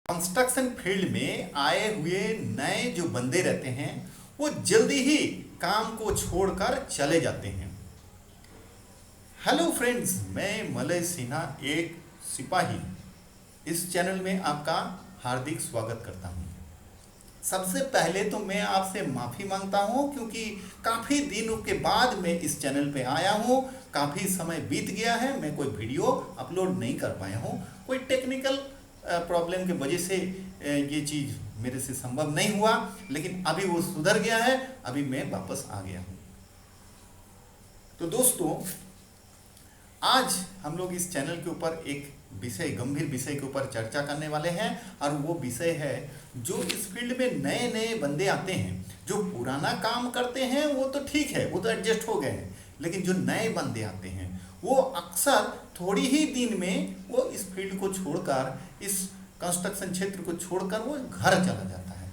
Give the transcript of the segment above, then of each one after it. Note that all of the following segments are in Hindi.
कंस्ट्रक्शन फील्ड में आए हुए नए जो बंदे रहते हैं वो जल्दी ही काम को छोड़कर चले जाते हैं। हेलो फ्रेंड्स, मैं मलय सिन्हा एक सिपाही इस चैनल में आपका हार्दिक स्वागत करता हूं। सबसे पहले तो मैं आपसे माफ़ी मांगता हूं क्योंकि काफ़ी दिनों के बाद मैं इस चैनल पे आया हूं। काफ़ी समय बीत गया है, मैं कोई वीडियो अपलोड नहीं कर पाया हूं। कोई टेक्निकल प्रॉब्लम की वजह से ये चीज़ मेरे से संभव नहीं हुआ, लेकिन अभी वो सुधर गया है। अभी मैं वापस आ गया हूँ। तो दोस्तों, आज हम लोग इस चैनल के ऊपर एक गंभीर विषय के ऊपर चर्चा करने वाले हैं, और वो विषय है जो इस फील्ड में नए नए बंदे आते हैं। जो पुराना काम करते हैं वो तो ठीक है, वो तो एडजस्ट हो गए हैं, लेकिन जो नए बंदे आते हैं वो अक्सर थोड़ी ही दिन में वो इस फील्ड को छोड़कर, इस कंस्ट्रक्शन क्षेत्र को छोड़कर वो घर चला जाता है।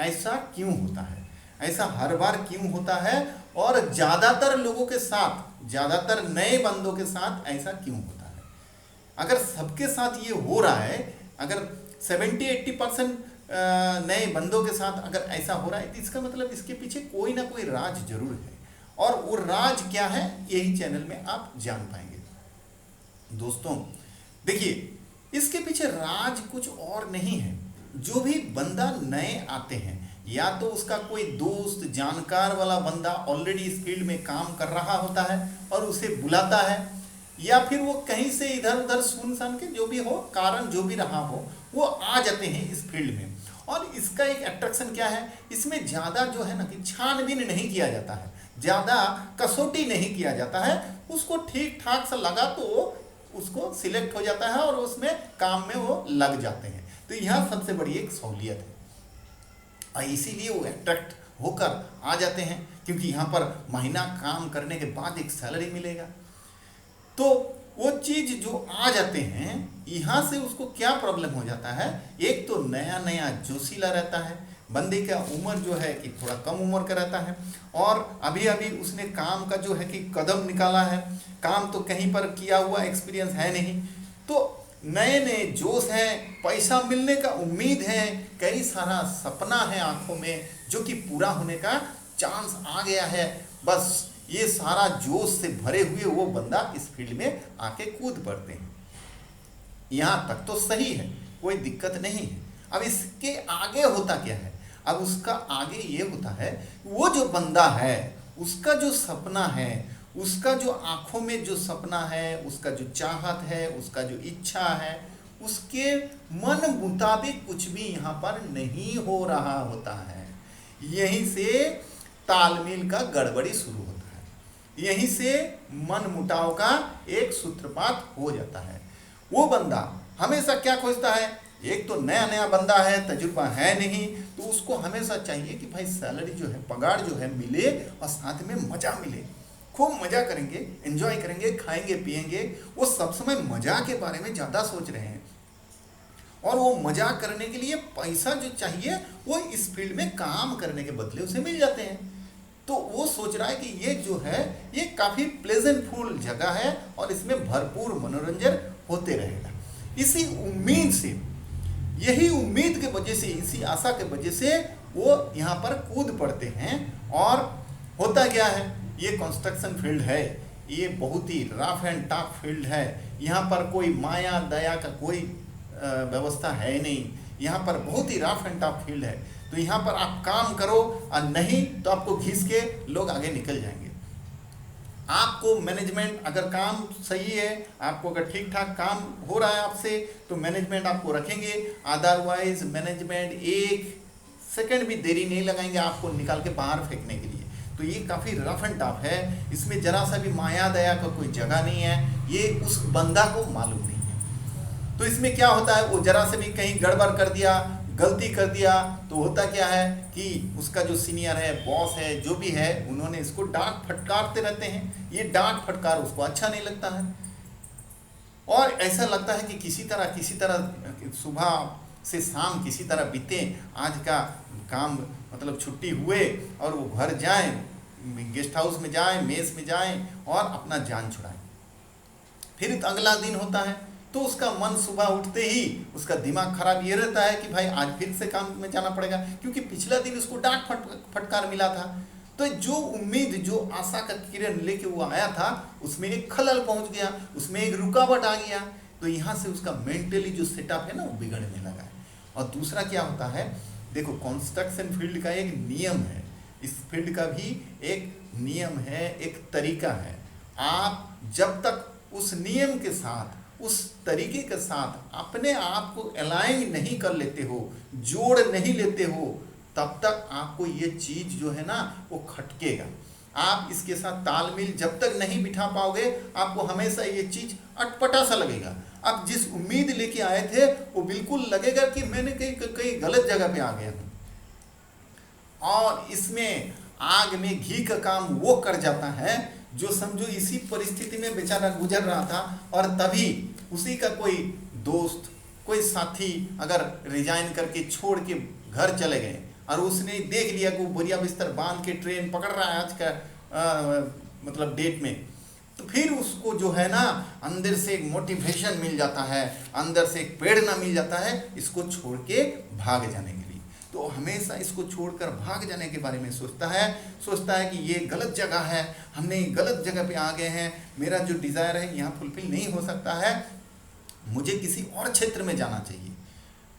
ऐसा क्यों होता है? ऐसा हर बार क्यों होता है? और ज़्यादातर लोगों के साथ, ज़्यादातर नए बंदों के साथ ऐसा क्यों होता है? अगर सबके साथ ये हो रहा है, अगर 70-80% नए बंदों के साथ अगर ऐसा हो रहा है, तो इसका मतलब इसके पीछे कोई ना कोई राज जरूर है। और वो राज क्या है, यही चैनल में आप जान पाएंगे। दोस्तों देखिए, इसके पीछे राज कुछ और नहीं है। जो भी बंदा नए आते हैं, या तो उसका कोई दोस्त जानकार वाला बंदा ऑलरेडी इस फील्ड में काम कर रहा होता है और उसे बुलाता है, या फिर वो कहीं से इधर उधर सुन के जो भी हो, कारण जो भी रहा हो, वो आ जाते हैं इस फील्ड में। और इसका एक अट्रैक्शन क्या है, इसमें ज़्यादा जो है ना कि छानबीन नहीं किया जाता है, ज़्यादा कसौटी नहीं किया जाता है। उसको ठीक ठाक सा लगा तो उसको सिलेक्ट हो जाता है और उसमें काम में वो लग जाते हैं। तो यह सबसे बड़ी एक सहूलियत है, और इसीलिए वो अट्रैक्ट होकर आ जाते हैं, क्योंकि यहाँ पर महीना काम करने के बाद एक सैलरी मिलेगा। तो वो चीज़ जो आ जाते हैं, यहाँ से उसको क्या प्रॉब्लम हो जाता है, एक तो नया नया जोशीला रहता है, बंदे का उम्र जो है कि थोड़ा कम उम्र का रहता है, और अभी अभी उसने काम का जो है कि कदम निकाला है, काम तो कहीं पर किया हुआ एक्सपीरियंस है नहीं। तो नए नए जोश है, पैसा मिलने का उम्मीद है, कई सारा सपना है आंखों में जो कि पूरा होने का चांस आ गया है। बस ये सारा जोश से भरे हुए वो बंदा इस फील्ड में आके कूद पड़ते हैं। यहाँ तक तो सही है, कोई दिक्कत नहीं है। अब इसके आगे होता क्या है? अब उसका आगे ये होता है, वो जो बंदा है उसका जो सपना है, उसका जो आंखों में जो सपना है, उसका जो चाहत है, उसका जो इच्छा है, उसके मन मुताबिक कुछ भी यहाँ पर नहीं हो रहा होता है। यहीं से तालमेल का गड़बड़ी शुरू होता है, यहीं से मन मुटाव का एक सूत्रपात हो जाता है। वो बंदा हमेशा क्या खोजता है, एक तो नया नया बंदा है, तजुर्बा है नहीं, तो उसको हमेशा चाहिए कि भाई सैलरी जो है, पगार जो है मिले, और साथ में मज़ा मिले। खूब मज़ा करेंगे, एंजॉय करेंगे, खाएंगे पिएंगे। वो सब समय मज़ा के बारे में ज़्यादा सोच रहे हैं, और वो मज़ा करने के लिए पैसा जो चाहिए वो इस फील्ड में काम करने के बदले उसे मिल जाते हैं। तो वो सोच रहा है कि ये जो है ये काफ़ी प्लेजेंटफुल जगह है और इसमें भरपूर मनोरंजन होते रहेगा। इसी उम्मीद से, यही उम्मीद के वजह से, इसी आशा के वजह से वो यहाँ पर कूद पड़ते हैं। और होता क्या है, ये कंस्ट्रक्शन फील्ड है, ये बहुत ही रफ एंड टफ फील्ड है। यहाँ पर कोई माया दया का कोई व्यवस्था है नहीं। यहाँ पर बहुत ही रफ एंड टफ फील्ड है। तो यहाँ पर आप काम करो, और नहीं तो आपको घिस के लोग आगे निकल जाएंगे। आपको मैनेजमेंट, अगर काम सही है, आपको अगर ठीक ठाक काम हो रहा है आपसे, तो मैनेजमेंट आपको रखेंगे। अदरवाइज मैनेजमेंट एक सेकंड भी देरी नहीं लगाएंगे आपको निकाल के बाहर फेंकने के लिए। तो ये काफ़ी रफ एंड टफ है, इसमें जरा सा भी माया दया का कोई जगह नहीं है। ये उस बंदा को मालूम नहीं है। तो इसमें क्या होता है, वो जरा से भी कहीं गड़बड़ कर दिया, गलती कर दिया, तो होता क्या है कि उसका जो सीनियर है, बॉस है, जो भी है, उन्होंने इसको डांट फटकारते रहते हैं। ये डांट फटकार उसको अच्छा नहीं लगता है, और ऐसा लगता है कि किसी तरह सुबह से शाम किसी तरह बीते, आज का काम मतलब छुट्टी हुए और वो घर जाएं, गेस्ट हाउस में जाएं, मेस में जाएं और अपना जान छुड़ाएं। फिर अगला दिन होता है, तो उसका मन सुबह उठते ही उसका दिमाग खराब ये रहता है कि भाई आज फिर से काम में जाना पड़ेगा, क्योंकि पिछला दिन उसको डांट फटकार मिला था। तो जो उम्मीद, जो आशा का किरण लेके वो आया था, उसमें एक खलल पहुंच गया, उसमें एक रुकावट आ गया। तो यहाँ से उसका मेंटली जो सेटअप है ना, वो बिगड़ने लगा है। और दूसरा क्या होता है, देखो कंस्ट्रक्शन फील्ड का एक नियम है, इस फील्ड का भी एक नियम है, एक तरीका है। आप जब तक उस नियम के साथ, उस तरीके के साथ अपने आप को अलाइन नहीं कर लेते हो, जोड़ नहीं लेते हो, तब तक आपको ये चीज जो है ना वो खटकेगा। आप इसके साथ तालमेल जब तक नहीं बिठा पाओगे, आपको हमेशा ये चीज अटपटा सा लगेगा। आप जिस उम्मीद लेके आए थे वो बिल्कुल लगेगा कि मैंने कहीं गलत जगह पे आ गया हूं। और इसमें आग में घी का काम वो कर जाता है जो समझो इसी परिस्थिति में बेचारा गुजर रहा था, और तभी उसी का कोई दोस्त, कोई साथी अगर रिजाइन करके छोड़ के घर चले गए और उसने देख लिया कि वो बोरिया बिस्तर बांध के ट्रेन पकड़ रहा है आज का मतलब डेट में, तो फिर उसको जो है ना अंदर से एक मोटिवेशन मिल जाता है, अंदर से एक प्रेरणा मिल जाता है इसको छोड़ के भाग जाने के लिए। तो हमेशा इसको छोड़कर भाग जाने के बारे में सोचता है कि ये गलत जगह है, हमने गलत जगह पे आ गए हैं, मेरा जो डिज़ायर है यहाँ फुलफिल नहीं हो सकता है, मुझे किसी और क्षेत्र में जाना चाहिए।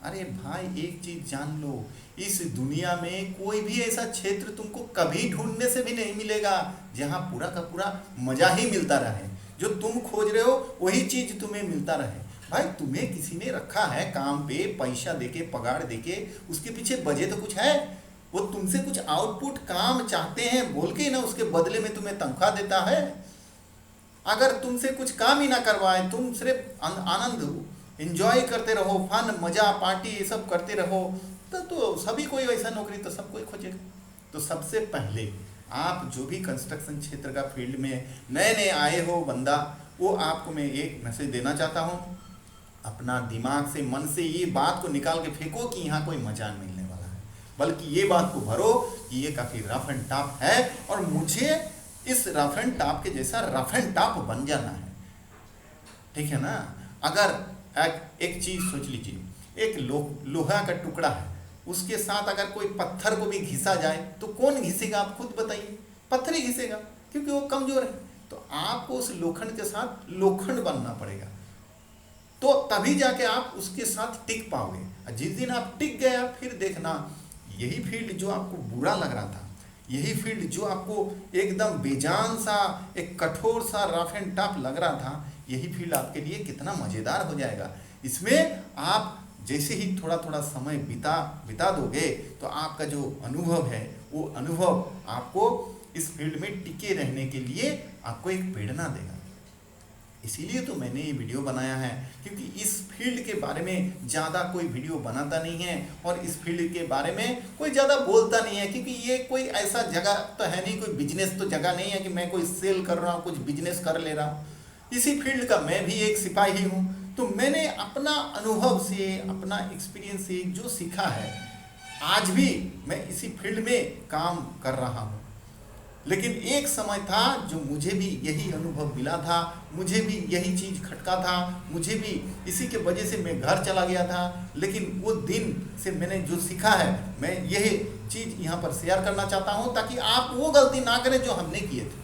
अरे भाई एक चीज जान लो, इस दुनिया में कोई भी ऐसा क्षेत्र तुमको कभी ढूंढने से भी नहीं मिलेगा जहां पूरा का पूरा मजा ही मिलता रहे। जो तुम खोज रहे हो वही चीज तुम्हें मिलता रहे। भाई तुम्हें किसी ने रखा है काम पे, पैसा देके, पगार देके, उसके पीछे वजह तो कुछ है। वो तुमसे कुछ आउटपुट काम चाहते हैं बोल के ना उसके बदले में तुम्हें तनख्वाह देता है। अगर तुमसे कुछ काम ही ना करवाए, तुम सिर्फ आनंद एंजॉय करते रहो, फन, मजा, पार्टी ये सब करते रहो, तो सभी कोई वैसा नौकरी तो सब कोई खोजेगा। तो सबसे पहले आप जो भी कंस्ट्रक्शन क्षेत्र का फील्ड में नए नए आए हो बंदा, वो आपको मैं एक मैसेज देना चाहता हूँ, अपना दिमाग से, मन से ये बात को निकाल के फेंको कि यहाँ कोई मजा मिलने वाला है, बल्कि ये बात को भरो कि ये काफ़ी रफ एंड टफ है और मुझे इस रफ एंड टफ के जैसा रफ एंड टफ बन जाना है। ठीक है ना। अगर एक चीज सोच लीजिए, एक लोहा का टुकड़ा है, उसके साथ अगर कोई पत्थर को भी घिसा जाए तो कौन घिसेगा, आप खुद बताइए। पत्थर ही घिसेगा क्योंकि वो कमजोर है। तो आपको उस लोखंड के साथ लोखंड बनना पड़ेगा, तो तभी जाके आप उसके साथ टिक पाओगे। जिस दिन आप टिक गए, फिर देखना यही फील्ड जो आपको बुरा लग रहा था, यही फील्ड जो आपको एकदम बेजान सा, एक कठोर सा, रफ एंड टफ लग रहा था, यही फील्ड आपके लिए कितना मज़ेदार हो जाएगा। इसमें आप जैसे ही थोड़ा थोड़ा समय बिता दोगे तो आपका जो अनुभव है वो अनुभव आपको इस फील्ड में टिके रहने के लिए आपको एक प्रेरणा देगा। इसीलिए तो मैंने ये वीडियो बनाया है, क्योंकि इस फील्ड के बारे में ज़्यादा कोई वीडियो बनाता नहीं है और इस फील्ड के बारे में कोई ज़्यादा बोलता नहीं है, क्योंकि ये कोई ऐसा जगह तो है नहीं, कोई बिजनेस तो जगह नहीं है कि मैं कोई सेल कर रहा हूँ, कुछ बिजनेस कर ले रहा हूँ। इसी फील्ड का मैं भी एक सिपाही हूँ। तो मैंने अपना अनुभव से, अपना एक्सपीरियंस से जो सीखा है, आज भी मैं इसी फील्ड में काम कर रहा हूँ। लेकिन एक समय था जो मुझे भी यही अनुभव मिला था, मुझे भी यही चीज़ खटका था, मुझे भी इसी के वजह से मैं घर चला गया था। लेकिन वो दिन से मैंने जो सीखा है, मैं यही चीज़ यहाँ पर शेयर करना चाहता हूँ ताकि आप वो गलती ना करें जो हमने किए थे।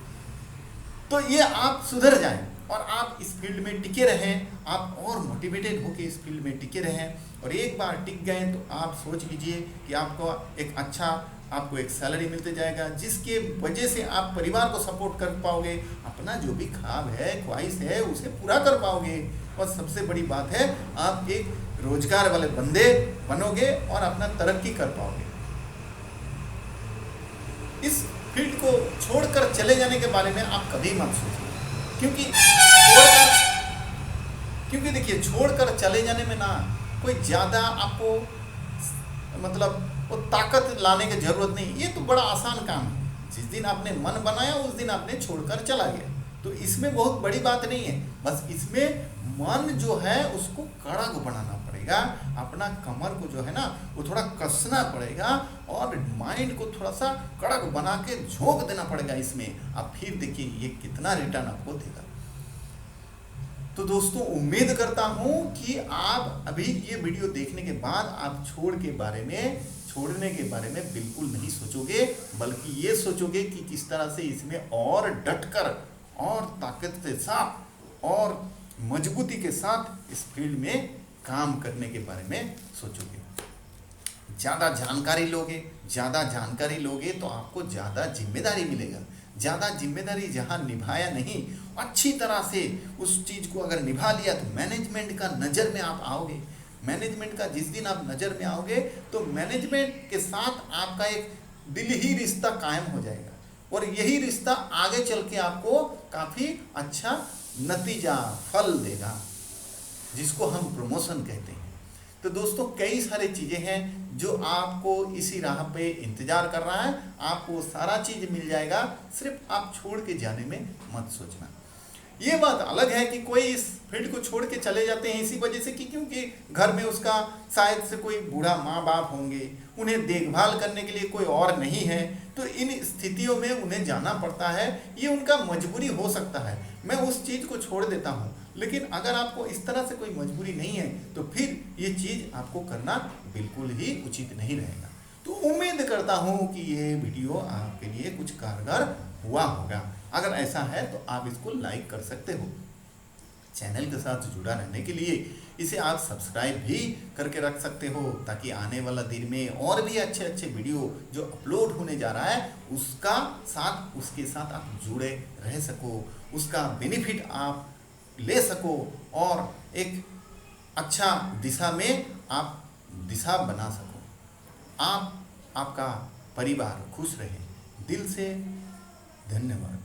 तो ये आप सुधर जाएं और आप इस फील्ड में टिके रहें, आप और मोटिवेटेड होकर इस फील्ड में टिके रहें। और एक बार टिक गए तो आप सोच लीजिए कि आपको एक सैलरी मिलते जाएगा, जिसके वजह से आप परिवार को सपोर्ट कर पाओगे, अपना जो भी ख्वाब है, ख्वाहिश है, उसे पूरा कर पाओगे। और सबसे बड़ी बात है, आप एक रोजगार वाले बंदे बनोगे और अपना तरक्की कर पाओगे। इस फील्ड को छोड़कर चले जाने के बारे में आप कभी मत सोचिए, क्योंकि देखिए, छोड़कर चले जाने में ना कोई ज़्यादा आपको मतलब वो ताकत लाने की जरूरत नहीं। ये तो बड़ा आसान काम है। जिस दिन आपने मन बनाया उस दिन आपने छोड़कर चला गया, तो इसमें बहुत बड़ी बात नहीं है। बस इसमें मन जो है उसको कड़क बनाना पड़ेगा, अपना कमर को जो है ना वो थोड़ा कसना पड़ेगा और माइंड को थोड़ा सा कड़क बना के झोंक देना पड़ेगा इसमें। अब फिर देखिए ये कितना रिटर्न आपको देगा। तो दोस्तों उम्मीद करता हूं कि आप अभी ये वीडियो देखने के बाद आप छोड़ने के बारे में बिल्कुल नहीं सोचोगे, बल्कि ये सोचोगे कि किस तरह से इसमें और डटकर और ताकत के साथ और मजबूती के साथ इस फील्ड में काम करने के बारे में सोचोगे। ज़्यादा जानकारी लोगे तो आपको ज़्यादा जिम्मेदारी मिलेगा। ज़्यादा जिम्मेदारी जहाँ निभाया नहीं, अच्छी तरह से उस चीज़ को अगर निभा लिया तो मैनेजमेंट का नज़र में आप आओगे। मैनेजमेंट का जिस दिन आप नज़र में आओगे तो मैनेजमेंट के साथ आपका एक दिल ही रिश्ता कायम हो जाएगा और यही रिश्ता आगे चल के आपको काफ़ी अच्छा नतीजा फल देगा, जिसको हम प्रमोशन कहते हैं। तो दोस्तों कई सारी चीज़ें हैं जो आपको इसी राह पे इंतज़ार कर रहा है। आपको सारा चीज़ मिल जाएगा, सिर्फ आप छोड़ के जाने में मत सोचना। ये बात अलग है कि कोई इस फील्ड को छोड़ के चले जाते हैं इसी वजह से कि क्योंकि घर में उसका शायद से कोई बूढ़ा माँ बाप होंगे, उन्हें देखभाल करने के लिए कोई और नहीं है, तो इन स्थितियों में उन्हें जाना पड़ता है। ये उनका मजबूरी हो सकता है, मैं उस चीज़ को छोड़ देता हूँ। लेकिन अगर आपको इस तरह से कोई मजबूरी नहीं है तो फिर ये चीज़ आपको करना बिल्कुल ही उचित नहीं रहेगा। तो उम्मीद करता हूँ कि ये वीडियो आपके लिए कुछ कारगर हुआ होगा। अगर ऐसा है तो आप इसको लाइक कर सकते हो। चैनल के साथ जुड़ा रहने के लिए इसे आप सब्सक्राइब भी करके रख सकते हो, ताकि आने वाला दिन में और भी अच्छे अच्छे वीडियो जो अपलोड होने जा रहा है उसके साथ आप जुड़े रह सको, उसका बेनिफिट आप ले सको और एक अच्छा दिशा में आप दिशा बना सको। आपका परिवार खुश रहे। दिल से धन्यवाद।